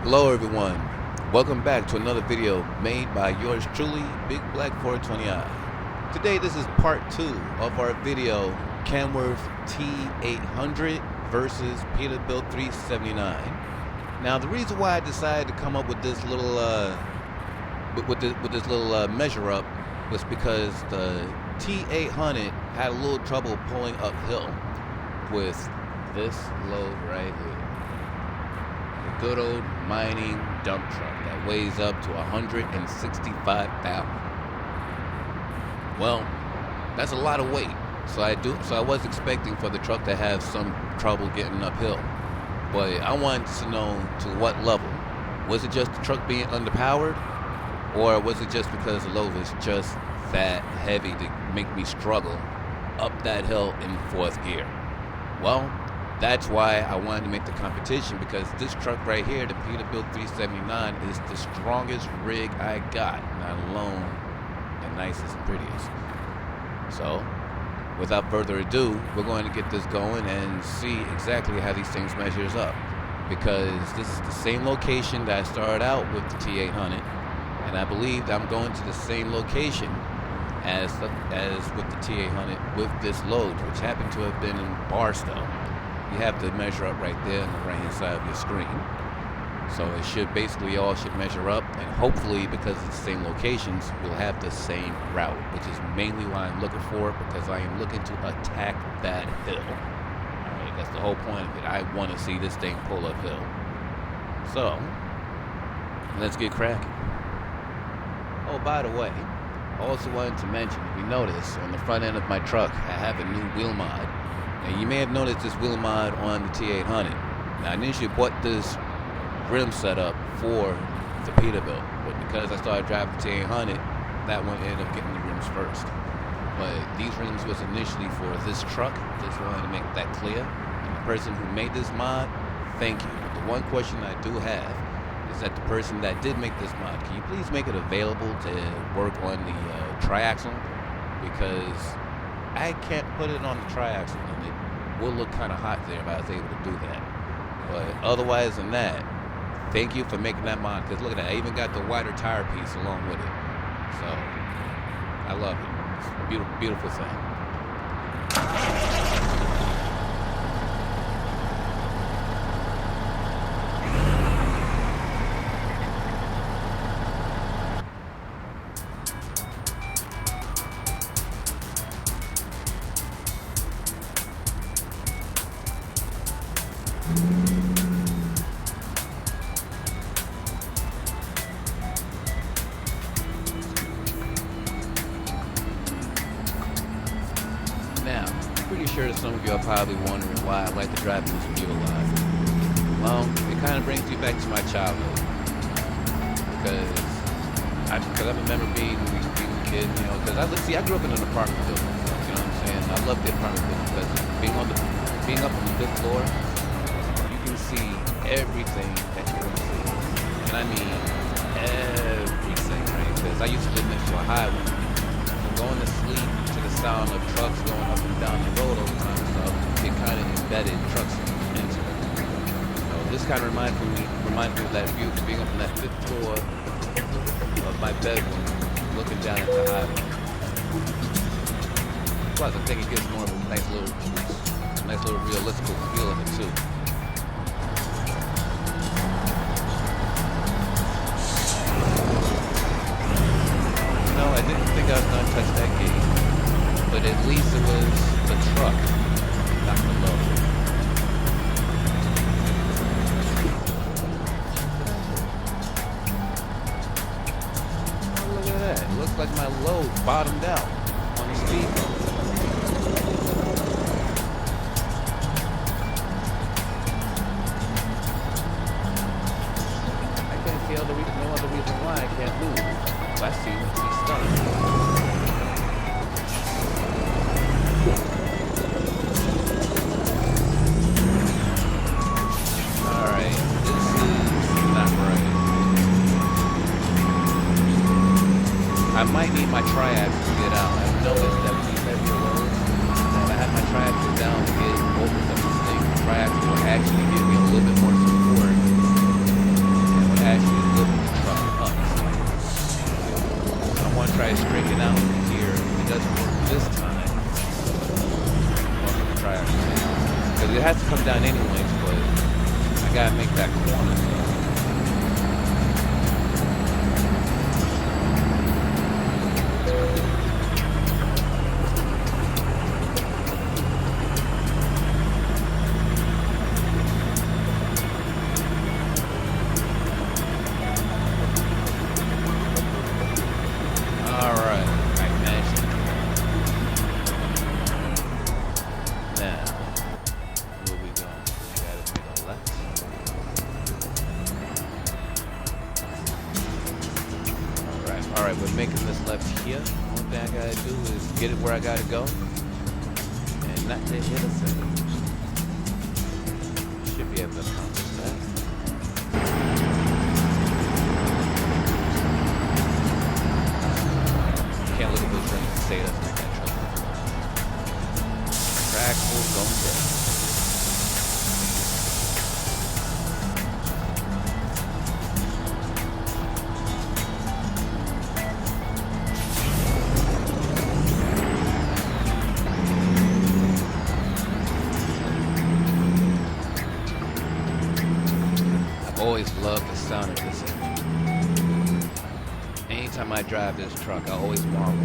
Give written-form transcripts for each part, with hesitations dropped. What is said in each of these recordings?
Hello everyone, welcome back to another video made by yours truly, Big Black 420i. Today this is part 2 of our video Kenworth T800 versus Peterbilt379. Now the reason why I decided to come up with this little measure up was because the T800 had a little trouble pulling uphill with this load right here. Good old mining dump truck that weighs up to 165 pounds. Well, that's a lot of weight. So I was expecting for the truck to have some trouble getting uphill. But I wanted to know to what level. Was it just the truck being underpowered? Or was it just because the load was just that heavy to make me struggle up that hill in fourth gear? Well, that's why I wanted to make the competition, because this truck right here, the Peterbilt379, is the strongest rig I got, not alone the nicest and prettiest. So, without further ado, we're going to get this going and see exactly how these things measures up. Because this is the same location that I started out with the T800, and I believe I'm going to the same location as with the T800 with this load, which happened to have been in Barstow. You have to measure up right there on the right hand side of your screen. So it should basically all should measure up, and hopefully because it's the same locations, we'll have the same route, which is mainly why I'm looking for it, because I am looking to attack that hill. Alright, that's the whole point of it. I want to see this thing pull uphill. So let's get cracking. Oh, by the way, I also wanted to mention, if you notice on the front end of my truck, I have a new wheel mod. And you may have noticed this wheel mod on the T800. Now, I initially bought this rim setup for the Peterbilt, but because I started driving the T800, that one ended up getting the rims first. But these rims was initially for this truck. Just wanted to make that clear. And the person who made this mod, thank you. But the one question I do have is that the person that did make this mod, can you please make it available to work on the triaxle? Because I can't put it on the triaxle, and it will look kind of hot there if I was able to do that. But otherwise than that, thank you for making that mod, because look at that, I even got the wider tire piece along with it. So, I love it. It's a beautiful, beautiful thing. Now, I'm pretty sure some of you are probably wondering why I like to drive this mule a lot. Well, it kind of brings me back to my childhood. Because I remember being a kid, you know, because I grew up in an apartment building, you know what I'm saying? I love the apartment building because being up on the fifth floor, you can see everything that you want to see. And I mean everything, right? Because I used to live next to a highway. So going to sleep to the sound of trucks going up and down the road all the time and stuff, it kind of embedded trucks into it. So this kind of reminds me of that view, being up on that fifth floor of my bedroom, looking down at the highway. Plus, I think it gives more of a nice little realistic feel in it too. I didn't think I was going to touch that gate, but at least it was the truck, not the load. Oh, look at that. It looks like my load bottomed out on the speed bump. I can't see no other reason why I can't move. I seem to be stuck. Alright, this is not right. I might need my triaxle to get out. I've noticed that with these heavier loads, when I have my triaxle down to get over some of these things, the triaxle will actually give me a little bit more support. And I gotta make that corner, so. Alright, we're making this left here. One thing I gotta do is get it where I gotta go. And not to hit a second. Should be able to accomplish that. Can't look at those things and say that's not that trouble. Track will go down. Always love the sound of this engine. Anytime I drive this truck, I always marvel.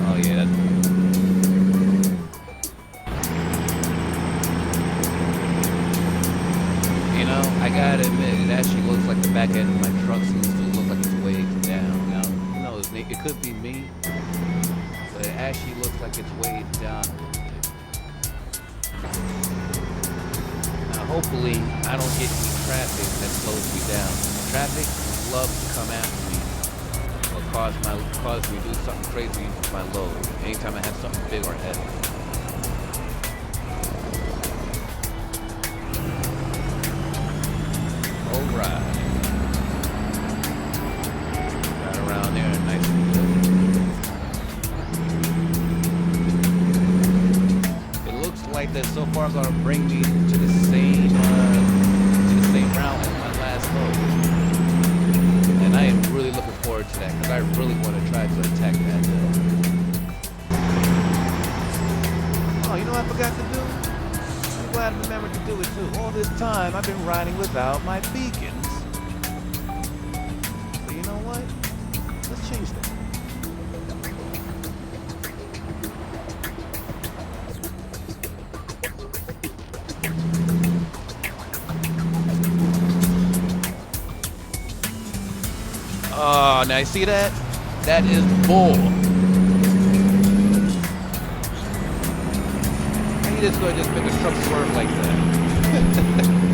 Oh yeah. You know, I gotta admit, it actually looks like the back end of my truck seems to look like it's way down. Now, it could be me, but it actually looks like it's way down a little bit. Now, hopefully, I don't get any traffic that slows me down. Traffic loves to come after me or cause me to do something crazy with my load. Anytime I have something big or heavy. All right. Around there, nice and good. It looks like they're so far gonna bring me to the same route as my last load, and I am really looking forward to that because I really want to try to attack that. Oh, you know what I forgot to do? I'm glad I remembered to do it too. All this time I've been riding without my beacons. So you know what? Let's change that. Oh, now you see that? That is bull. You just gonna just make a truck swerve like that.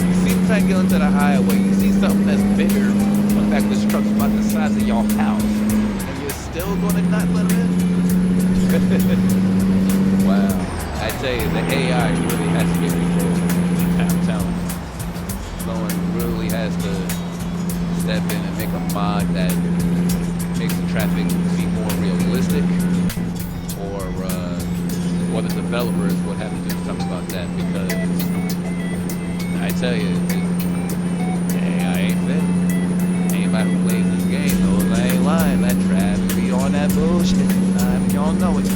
You see him trying to get onto the highway. You see something that's bigger. In fact, this truck's about the size of your house. And you're still gonna not let him in? Wow. I tell you, the AI really has to get control. I'm telling you. Someone really has to step in and make a mod that makes the traffic be more realistic, or the developers would have to do something about that, because I tell you, AI ain't fit. Anybody who plays this game knows I ain't lying. That traffic be on that bullshit. Y'all know it.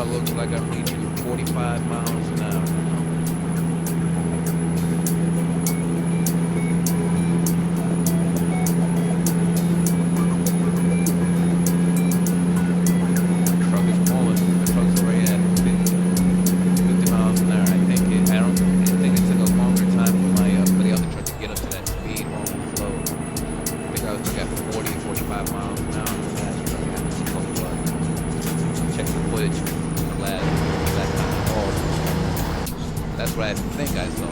Looks like I'm reaching 45 miles an hour. The truck is pulling. The truck's already at 50 miles an hour. I think it took a longer time for the other truck to get up to that speed on the flow. I think I was looking at 40, 45 miles an hour. Check the footage. Last time. what I think I saw.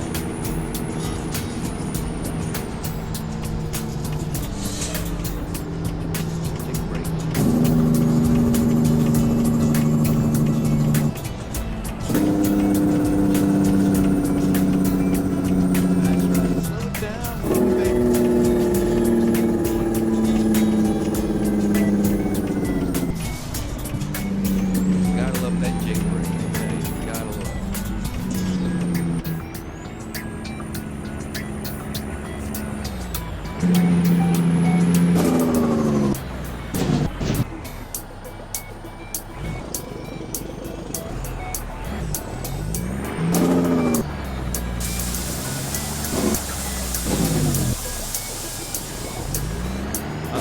Take a break. That's right. Slow it down a little bit. Gotta love that jig brake. Okay? Gotta love it.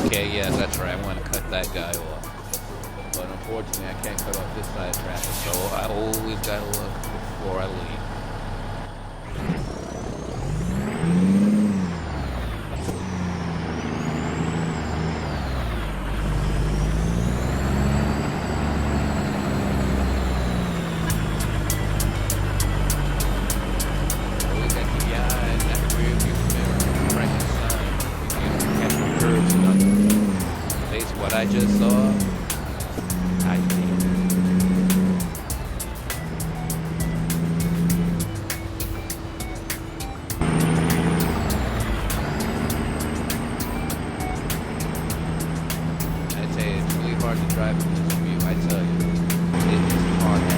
Okay, yeah, that's right. I want to cut that guy off. But unfortunately, I can't cut off this side of traffic. So I always gotta look before I leave. Always got the eye and that rear view mirror, right inside. You can catch the curves and nothing. Based on what I just saw, I see. I tell you, it's really hard to drive in this view. I tell you, it is hard as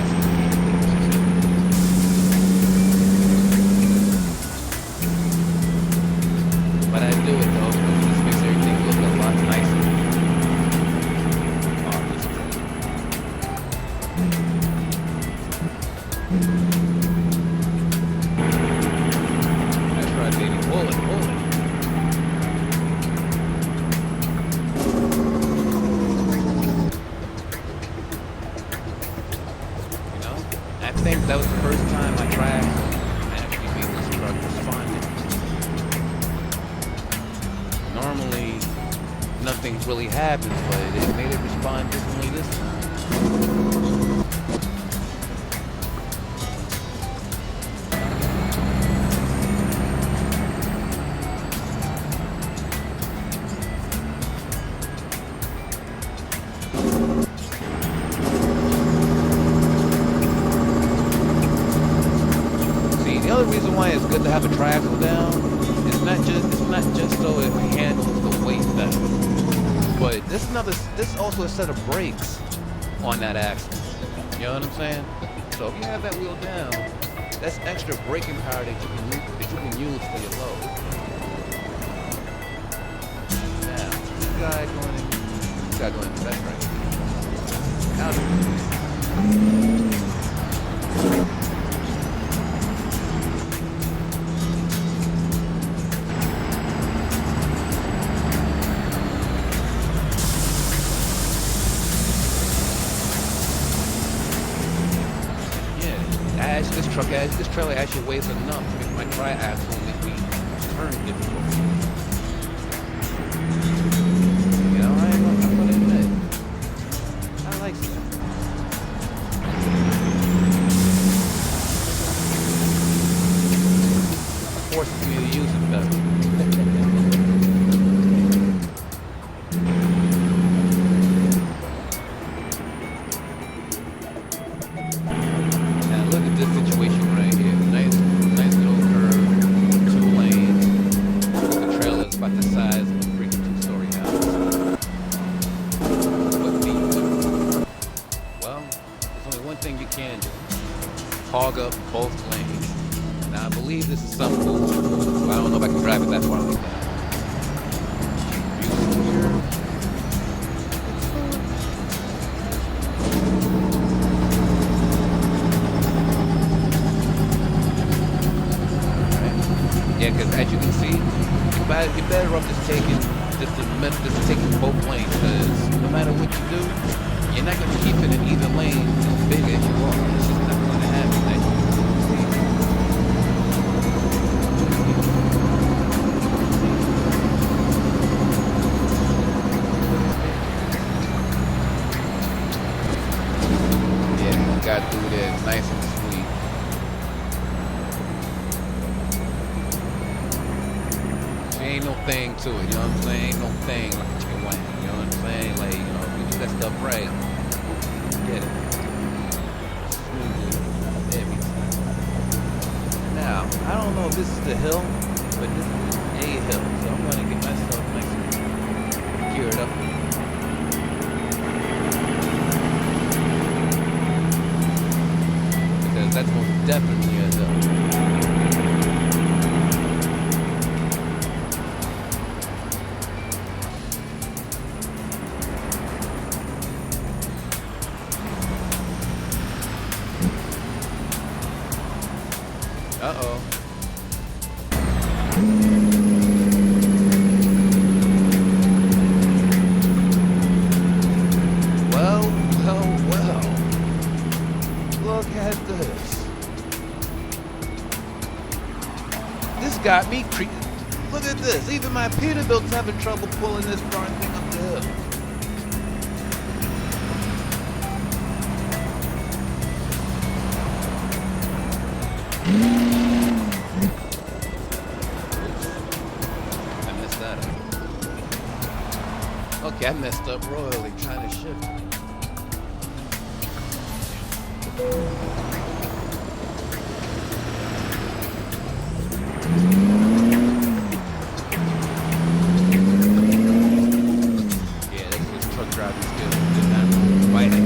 but I do it though because this makes everything look a lot nicer. Oh, this is great. That's right, baby. Pull it, pull it. You know, I think that was the first time I tried actually made this truck responded. Normally, nothing really happens, but it made it respond differently this time. See, the other reason why it's good to have a triaxle down is not just so it handles the weight better, but this also a set of brakes on that axle. You know what I'm saying? So if you have that wheel down, that's extra braking power that you can use for your load. Now, this guy going in the left, right? Out of this trailer actually weighs enough to make my tri-axle make me turn difficult. You know, I'm gonna admit, I like that. Forces me to use it better. Hog up both lanes. Now I believe this is something cool. So I don't know if I can drive it that far like that. Alright. Yeah, because as you can see, you're better off just taking both lanes, because no matter what you do, you're not going to keep it in either lane as big as you are. It's just not going to happen. Yeah, got through there nice and sweet. ain't no thing to it, you know what I'm saying? Ain't no thing like a chicken wing, you know what I'm saying? Like, you know, if you do that stuff right, get it. Smoothly, every time. Now, I don't know if this is the hill, but this is a hill, so I'm gonna get myself nice and geared up. Because that's most definitely a hill. Uh-oh. Well. Look at this. This got me creeped. Look at this. Even my Peterbilt's having trouble pulling this darn thing up the hill. Okay, I messed up royally trying to shift. Yeah, this truck driving skill did not really fight it.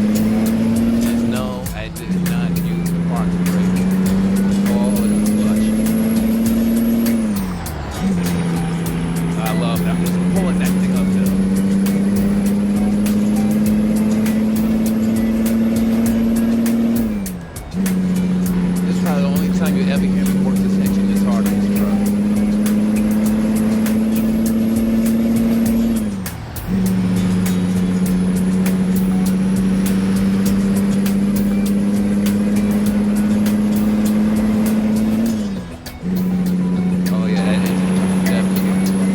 And no, I did not use the parking brake. Oh, the clutch. I love that. I'm just pulling that thing uphill. Time you ever hear me work this engine this hard on this truck. Oh yeah, that engine is definitely getting work.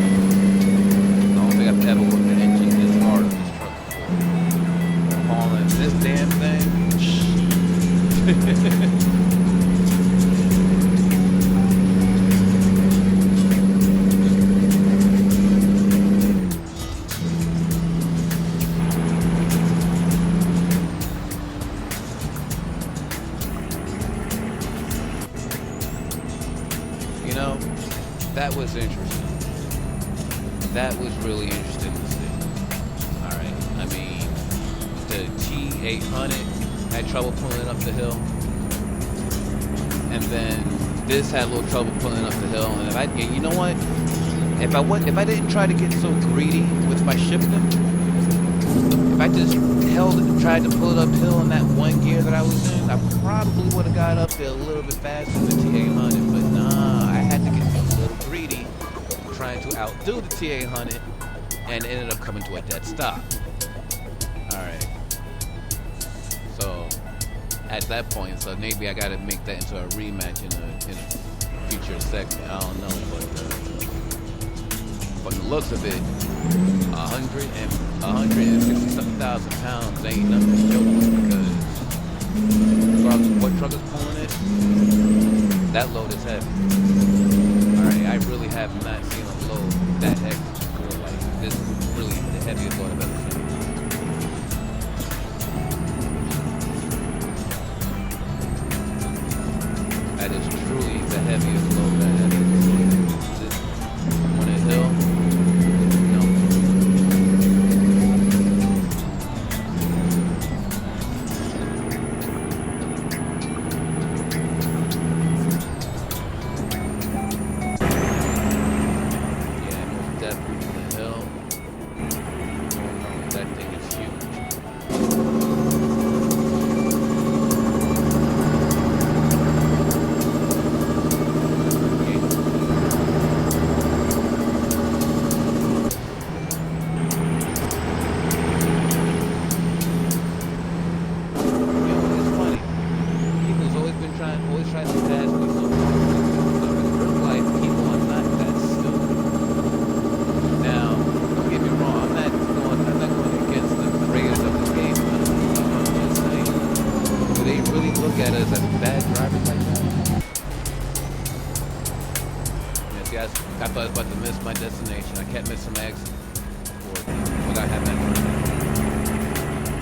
I don't think I've ever worked an engine this hard on this truck before. Hauling this damn thing. You know, that was interesting. That was really interesting to see. Alright, I mean, the T800 had trouble pulling it up the hill. And then this had a little trouble pulling it up the hill. And you know what? If I didn't try to get so greedy with my shifting, if I just held it and tried to pull it uphill in that one gear that I was in, I probably would have got up there a little bit faster than the T800. But nah, I had to get a little greedy, trying to outdo the T800, and ended up coming to a dead stop. Alright. So, at that point, so maybe I gotta make that into a rematch in a future segment. I don't know, but from the looks of it, 160,000 pounds ain't nothing to joke with, because regardless of what truck is pulling it, that load is heavy. Alright, I really have not seen a load that heavy before. Like, this is really the heaviest load I've ever seen. That is truly the heaviest load that I've ever seen. On a hill, See, I thought I was about to miss my destination. I can't miss some exits without having that person.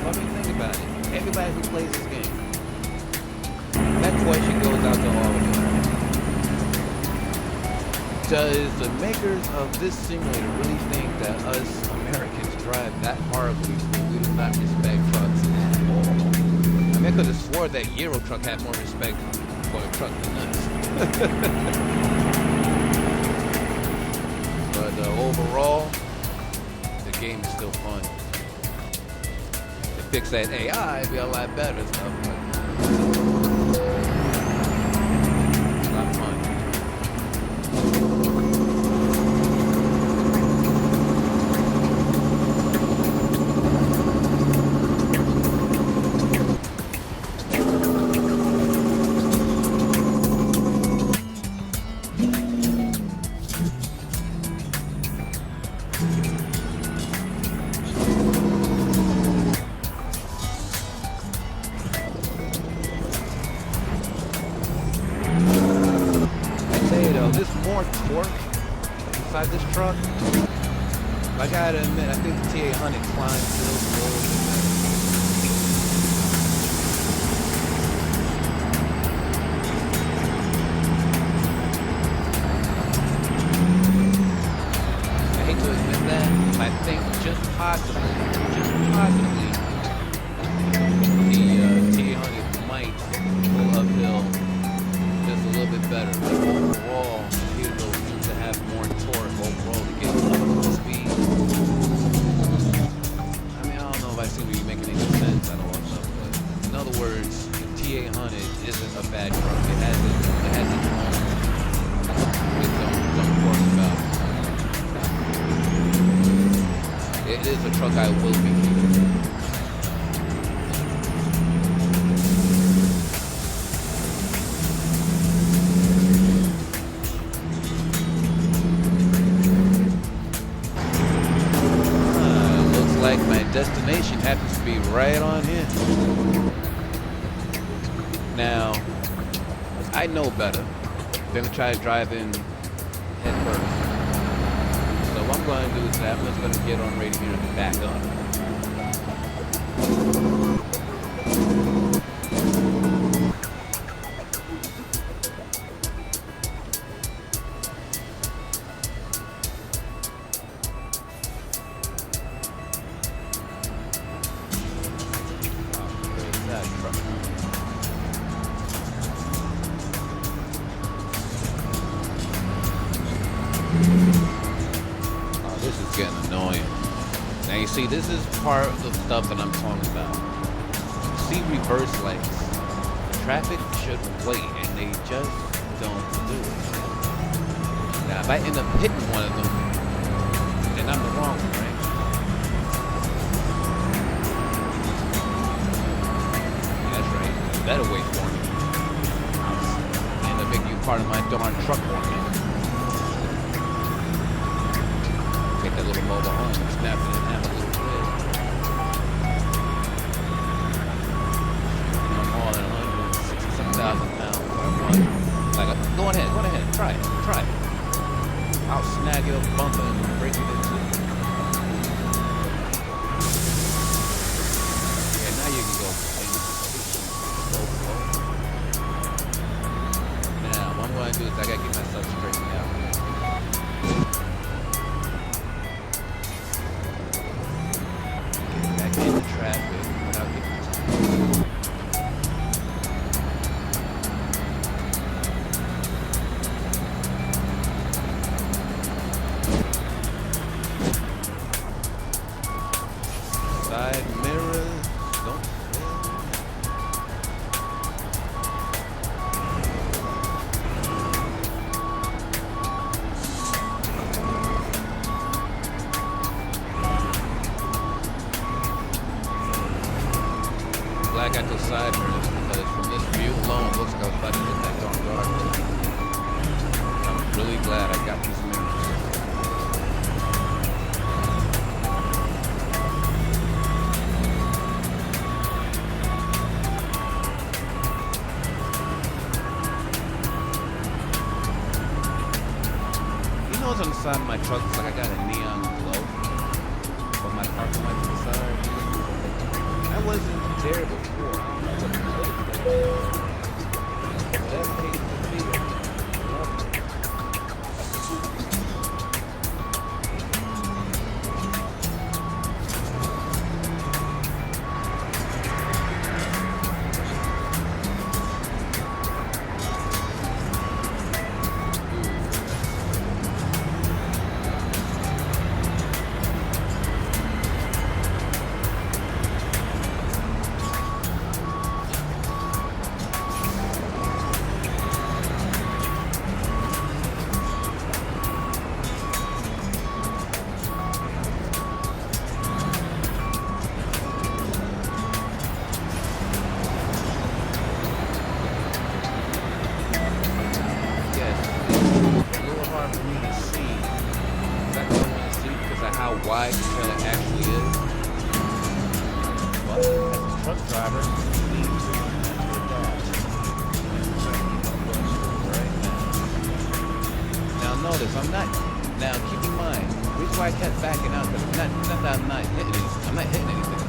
What do you think about it? Everybody who plays this game. That question goes out to all of you. Does the makers of this simulator really think that us Americans drive that horribly so we do not respect trucks at all? I mean, I could have swore that Euro truck had more respect for a truck than us. But overall, the game is still fun. To fix that AI, it'd be a lot better and stuff, but it's a lot of fun. More torque inside this truck. I gotta admit, I think the T800 climbs still slower than that. I hate to admit that, but I think just possibly, the T800 might go uphill just a little bit better. But overall, to have more torque overall to get up to speed. I mean, I don't know if I seem to be making any sense. I don't know, but in other words, the T800 isn't a bad truck. It has its own quirks about it. It is a truck I will be keeping. Destination happens to be right on here. Now, I know better than to try to drive in head first. So what I'm going to do is I'm just going to get on radio here and back up. Getting annoying. Now you see, this is part of the stuff that I'm talking about. See reverse lanes. Traffic should wait, and they just don't do it. Now if I end up hitting one of them, then I'm the wrong one, right? That's right. You better wait for me. I'll end up making you part of my darn truck warning. Take that little mobile home and snap it in half a little bit. You know, more than 167,000 pounds. Like, go ahead, try it. I'll snag your bumper and break it into. Yeah, now you can go. Now, what I'm going to do is I got to get myself straightened out. Traffic without getting side mirrors don't fail. notice on the side of my truck, it's like I got a neon glow on my parking light to the side. That wasn't there before. I don't know what it was. That came to me. Wide the trailer actually is. But as a truck driver, you need to adapt. Right now. Now notice, I'm not. Now keep in mind, the reason why I kept backing out because not that I'm not hitting anything. I'm not hitting anything.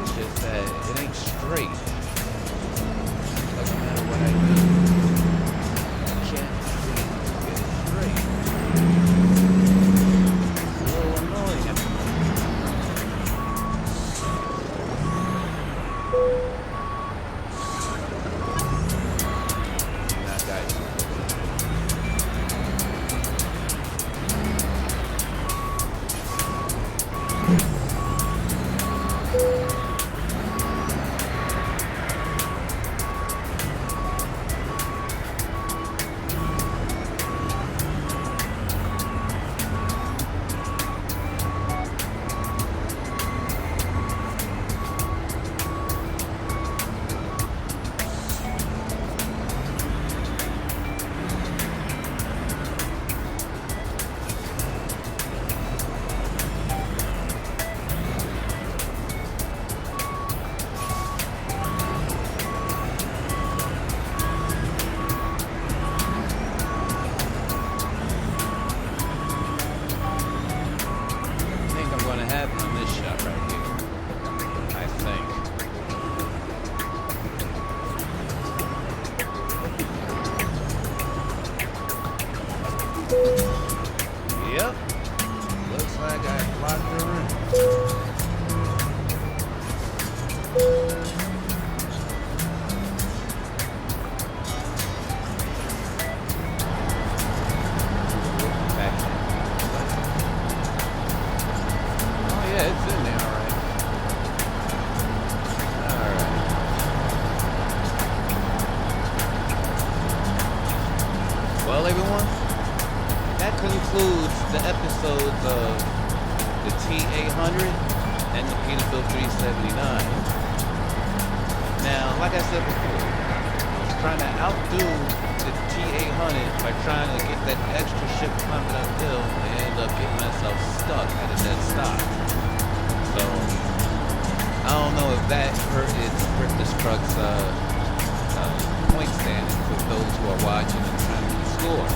It's just that it ain't straight. Doesn't matter what I do. I can't see it straight. Yep. Looks like I blocked her in. Oh yeah, it's in there, alright. Alright. Well, everyone, that concludes the episodes of the T800 and the Peterbilt379. Now, like I said before, I was trying to outdo the T800 by trying to get that extra ship pumping uphill and end up getting myself stuck at a dead stop. So, I don't know if that hurt this truck's point standing for those who are watching and trying to keep score.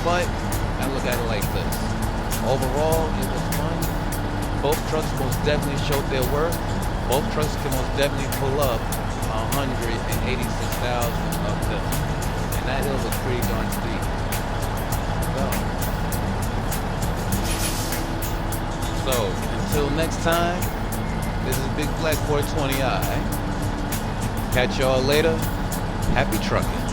But I look at it like this. Overall, it was fun. Both trucks most definitely showed their worth. Both trucks can most definitely pull up 186,000 uphill. And that hill was pretty darn steep. So, until next time, this is Big Black 420i. Catch y'all later. Happy trucking.